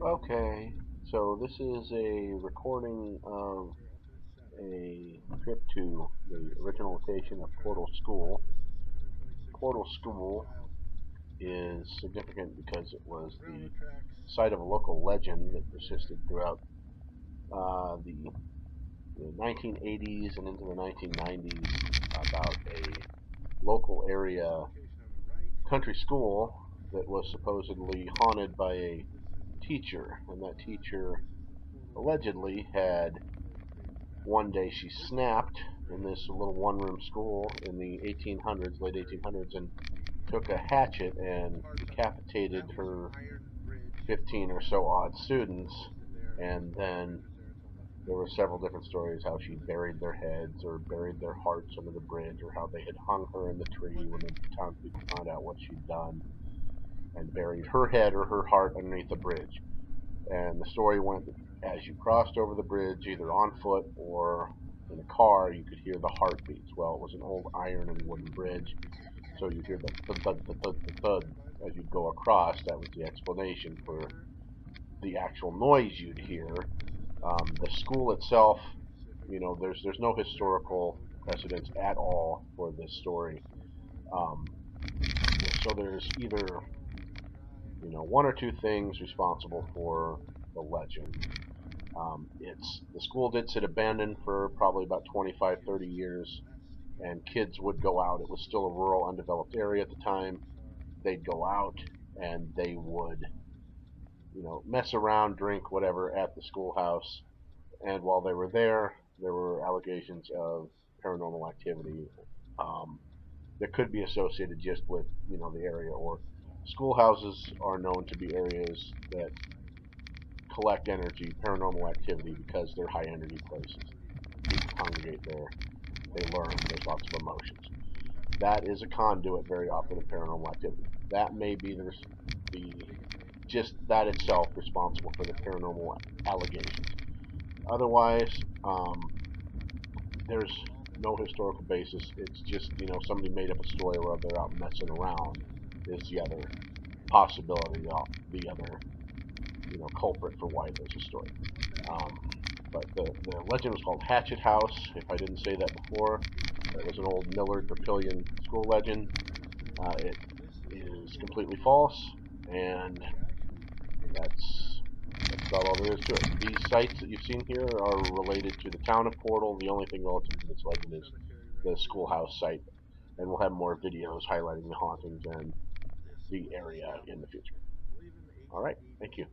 Okay, so this is a recording of a trip to the original location of Portal School. Portal School is significant because it was the site of a local legend that persisted throughout the 1980s and into the 1990s about a local area country school that was supposedly haunted by a teacher, and that teacher allegedly had one day she snapped in this little one-room school in the 1800s, late 1800s, and took a hatchet and decapitated her 15 or so odd students. And then there were several different stories how she buried their heads or buried their hearts under the bridge, or how they had hung her in the tree when the townspeople found out what she'd done and buried her head or her heart underneath the bridge. And the story went that as you crossed over the bridge, either on foot or in a car, you could hear the heartbeats. Well, it was an old iron and wooden bridge, so you'd hear the thud, thud, thud, thud, thud, thud as you'd go across. That was the explanation for the actual noise you'd hear. The school itself, there's no historical precedence at all for this story. Um, so there's either one or two things responsible for the legend. The school did sit abandoned for probably about 25, 30 years, and kids would go out. It was still a rural, undeveloped area at the time. They'd go out and they would, mess around, drink, whatever, at the schoolhouse. And while they were there were allegations of paranormal activity um, that could be associated just with, the area. Or schoolhouses are known to be areas that collect energy, paranormal activity, because they're high energy places. People congregate there, they learn, there's lots of emotions. That is a conduit very often of paranormal activity. That may be the just that itself responsible for the paranormal allegations. Otherwise, there's no historical basis. It's just, somebody made up a story where they're out messing around is the other possibility, the other culprit for why there's a story. But the legend was called Hatchet House. If I didn't say that before, it was an old Millard Papillion school legend. It is completely false, and that's about all there is to it. These sites that you've seen here are related to the town of Portal. The only thing relative to this legend is the schoolhouse site, and we'll have more videos highlighting the hauntings and the area in the future. All right, thank you.